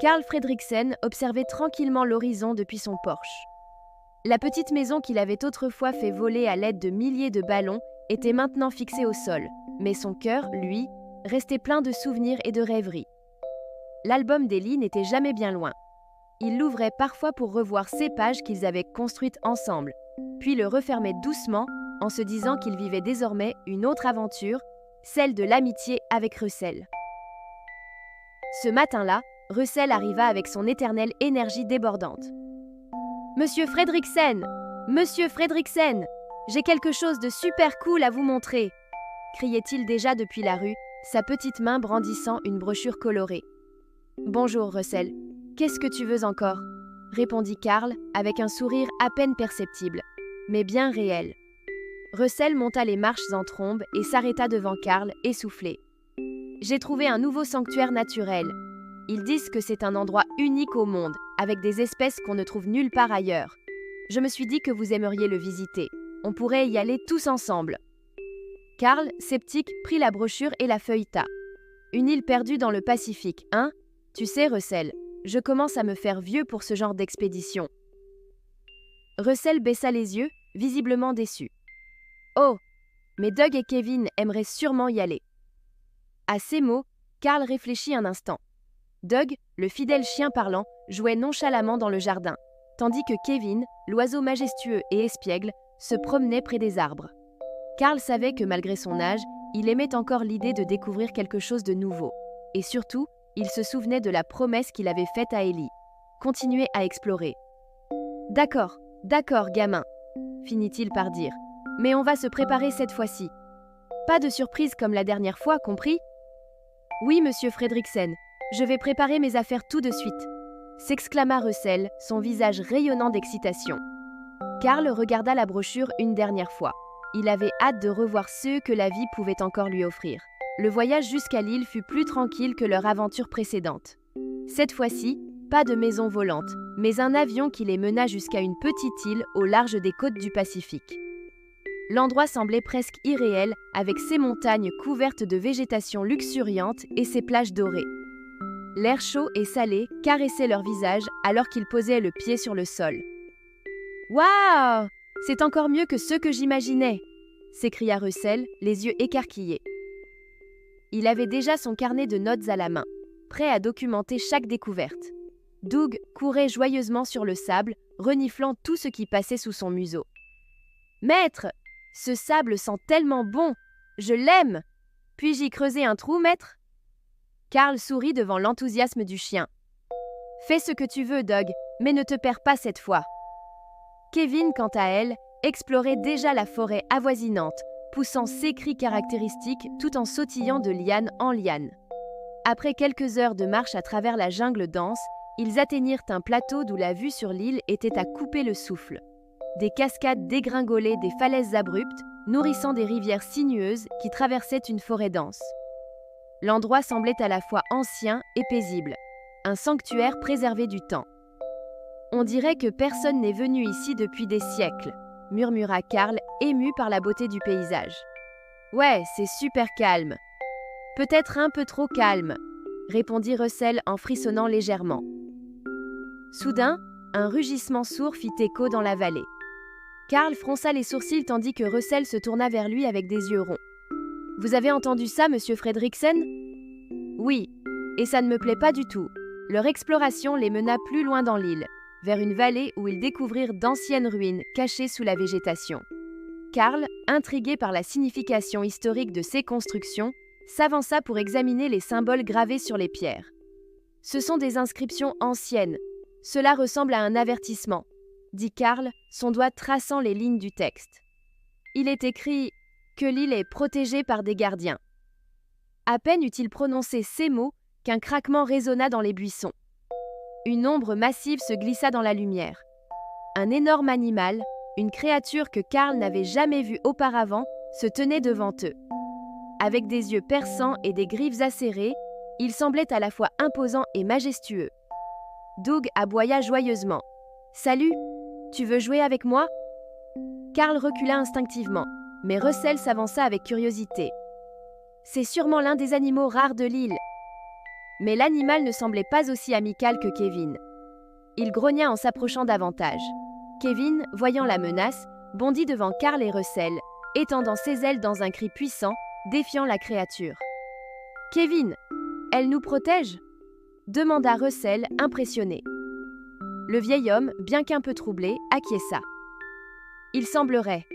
Carl Fredriksen observait tranquillement l'horizon depuis son porche. La petite maison qu'il avait autrefois fait voler à l'aide de milliers de ballons était maintenant fixée au sol, mais son cœur, lui, restait plein de souvenirs et de rêveries. L'album d'Ellie n'était jamais bien loin. Il l'ouvrait parfois pour revoir ces pages qu'ils avaient construites ensemble, puis le refermait doucement en se disant qu'il vivait désormais une autre aventure, celle de l'amitié avec Russell. Ce matin-là, Russell arriva avec son éternelle énergie débordante. « Monsieur Fredriksen! Monsieur Fredriksen! J'ai quelque chose de super cool à vous montrer !» criait-il déjà depuis la rue, sa petite main brandissant une brochure colorée. « Bonjour, Russell. Qu'est-ce que tu veux encore ?» répondit Carl avec un sourire à peine perceptible, mais bien réel. Russell monta les marches en trombe et s'arrêta devant Carl, essoufflé. « J'ai trouvé un nouveau sanctuaire naturel. Ils disent que c'est un endroit unique au monde, avec des espèces qu'on ne trouve nulle part ailleurs. Je me suis dit que vous aimeriez le visiter. On pourrait y aller tous ensemble. » Carl, sceptique, prit la brochure et la feuilleta. « Une île perdue dans le Pacifique, hein ? Tu sais, Russell, je commence à me faire vieux pour ce genre d'expédition. » Russell baissa les yeux, visiblement déçu. « Oh, mais Doug et Kevin aimeraient sûrement y aller. » À ces mots, Carl réfléchit un instant. Doug, le fidèle chien parlant, jouait nonchalamment dans le jardin, tandis que Kevin, l'oiseau majestueux et espiègle, se promenait près des arbres. Carl savait que malgré son âge, il aimait encore l'idée de découvrir quelque chose de nouveau. Et surtout, il se souvenait de la promesse qu'il avait faite à Ellie. Continuer à explorer. « D'accord, gamin, » finit-il par dire. « Mais on va se préparer cette fois-ci. Pas de surprise comme la dernière fois, compris ? » « Oui, monsieur Fredriksen, je vais préparer mes affaires tout de suite, » s'exclama Russell, son visage rayonnant d'excitation. Carl regarda la brochure une dernière fois. Il avait hâte de revoir ceux que la vie pouvait encore lui offrir. Le voyage jusqu'à l'île fut plus tranquille que leur aventure précédente. Cette fois-ci, pas de maison volante, mais un avion qui les mena jusqu'à une petite île au large des côtes du Pacifique. L'endroit semblait presque irréel, avec ses montagnes couvertes de végétation luxuriante et ses plages dorées. L'air chaud et salé caressait leur visage alors qu'ils posaient le pied sur le sol. « Waouh ! C'est encore mieux que ce que j'imaginais !» s'écria Russell, les yeux écarquillés. Il avait déjà son carnet de notes à la main, prêt à documenter chaque découverte. Doug courait joyeusement sur le sable, reniflant tout ce qui passait sous son museau. « Maître, ce sable sent tellement bon! Je l'aime! Puis-je y creuser un trou, maître ?» Carl sourit devant l'enthousiasme du chien. « Fais ce que tu veux, Doug, mais ne te perds pas cette fois. » Kevin, quant à elle, explorait déjà la forêt avoisinante, poussant ses cris caractéristiques tout en sautillant de liane en liane. Après quelques heures de marche à travers la jungle dense, ils atteignirent un plateau d'où la vue sur l'île était à couper le souffle. Des cascades dégringolaient des falaises abruptes, nourrissant des rivières sinueuses qui traversaient une forêt dense. L'endroit semblait à la fois ancien et paisible, un sanctuaire préservé du temps. « On dirait que personne n'est venu ici depuis des siècles, » murmura Carl, ému par la beauté du paysage. « Ouais, c'est super calme. »« Peut-être un peu trop calme, » répondit Russell en frissonnant légèrement. Soudain, un rugissement sourd fit écho dans la vallée. Carl fronça les sourcils tandis que Russell se tourna vers lui avec des yeux ronds. « Vous avez entendu ça, monsieur Fredriksen ?»« Oui, et ça ne me plaît pas du tout. » Leur exploration les mena plus loin dans l'île, vers une vallée où ils découvrirent d'anciennes ruines cachées sous la végétation. Carl, intrigué par la signification historique de ces constructions, s'avança pour examiner les symboles gravés sur les pierres. « Ce sont des inscriptions anciennes. Cela ressemble à un avertissement, » dit Carl, son doigt traçant les lignes du texte. Il est écrit que l'île est protégée par des gardiens. À peine eut-il prononcé ces mots qu'un craquement résonna dans les buissons. Une ombre massive se glissa dans la lumière. Un énorme animal, une créature que Carl n'avait jamais vue auparavant, se tenait devant eux. Avec des yeux perçants et des griffes acérées, il semblait à la fois imposant et majestueux. Doug aboya joyeusement. « Salut, tu veux jouer avec moi ?» Carl recula instinctivement, mais Russell s'avança avec curiosité. « C'est sûrement l'un des animaux rares de l'île. » Mais l'animal ne semblait pas aussi amical que Kevin. Il grogna en s'approchant davantage. Kevin, voyant la menace, bondit devant Karl et Russell, étendant ses ailes dans un cri puissant, défiant la créature. « Kevin, elle nous protège ?» demanda Russell, impressionné. Le vieil homme, bien qu'un peu troublé, acquiesça. Il semblerait.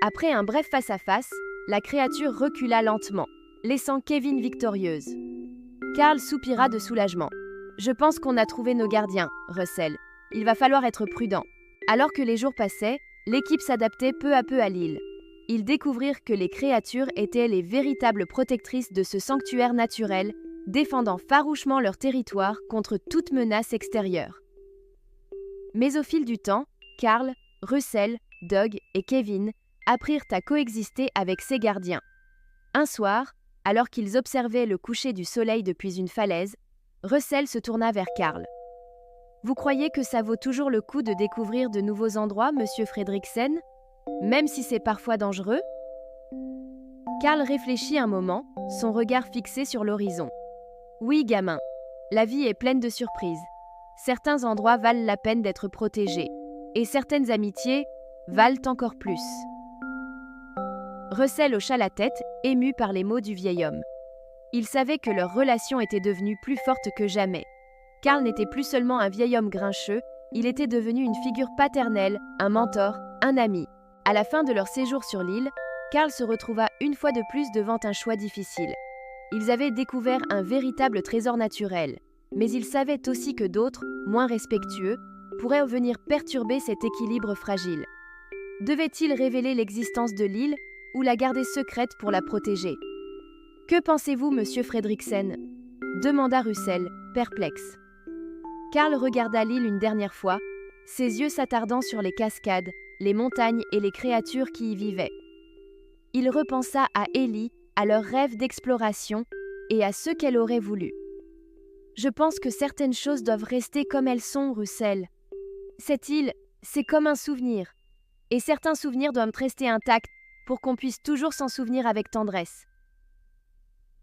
Après un bref face-à-face, la créature recula lentement, laissant Kevin victorieuse. Karl soupira de soulagement. « Je pense qu'on a trouvé nos gardiens, Russell. Il va falloir être prudent. » Alors que les jours passaient, l'équipe s'adaptait peu à peu à l'île. Ils découvrirent que les créatures étaient les véritables protectrices de ce sanctuaire naturel, défendant farouchement leur territoire contre toute menace extérieure. Mais au fil du temps, Karl, Russell, Doug et Kevin apprirent à coexister avec ces gardiens. Un soir, alors qu'ils observaient le coucher du soleil depuis une falaise, Russell se tourna vers Karl. « Vous croyez que ça vaut toujours le coup de découvrir de nouveaux endroits, monsieur Fredriksen, même si c'est parfois dangereux ?» Karl réfléchit un moment, son regard fixé sur l'horizon. « Oui, gamin, la vie est pleine de surprises. Certains endroits valent la peine d'être protégés, et certaines amitiés valent encore plus. » Russell hocha la tête, ému par les mots du vieil homme. Il savait que leur relation était devenue plus forte que jamais. Karl n'était plus seulement un vieil homme grincheux, il était devenu une figure paternelle, un mentor, un ami. À la fin de leur séjour sur l'île, Karl se retrouva une fois de plus devant un choix difficile. Ils avaient découvert un véritable trésor naturel, mais ils savaient aussi que d'autres, moins respectueux, pourraient venir perturber cet équilibre fragile. Devaient-ils révéler l'existence de l'île ou la garder secrète pour la protéger ? « Que pensez-vous, monsieur Fredriksen » demanda Russell, perplexe. Karl regarda l'île une dernière fois, ses yeux s'attardant sur les cascades, les montagnes et les créatures qui y vivaient. Il repensa à Ellie, à leurs rêves d'exploration et à ce qu'elle aurait voulu. « Je pense que certaines choses doivent rester comme elles sont, Russell. Cette île, c'est comme un souvenir. Et certains souvenirs doivent rester intacts pour qu'on puisse toujours s'en souvenir avec tendresse. »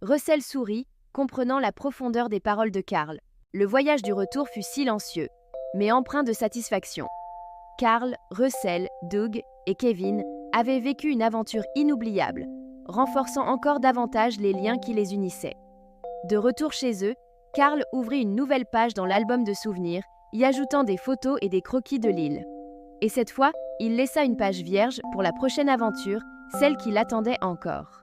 Russell sourit, comprenant la profondeur des paroles de Karl. Le voyage du retour fut silencieux, mais empreint de satisfaction. Karl, Russell, Doug et Kevin avaient vécu une aventure inoubliable, renforçant encore davantage les liens qui les unissaient. De retour chez eux, Karl ouvrit une nouvelle page dans l'album de souvenirs, y ajoutant des photos et des croquis de l'île. Et cette fois, il laissa une page vierge pour la prochaine aventure, celle qui l'attendait encore.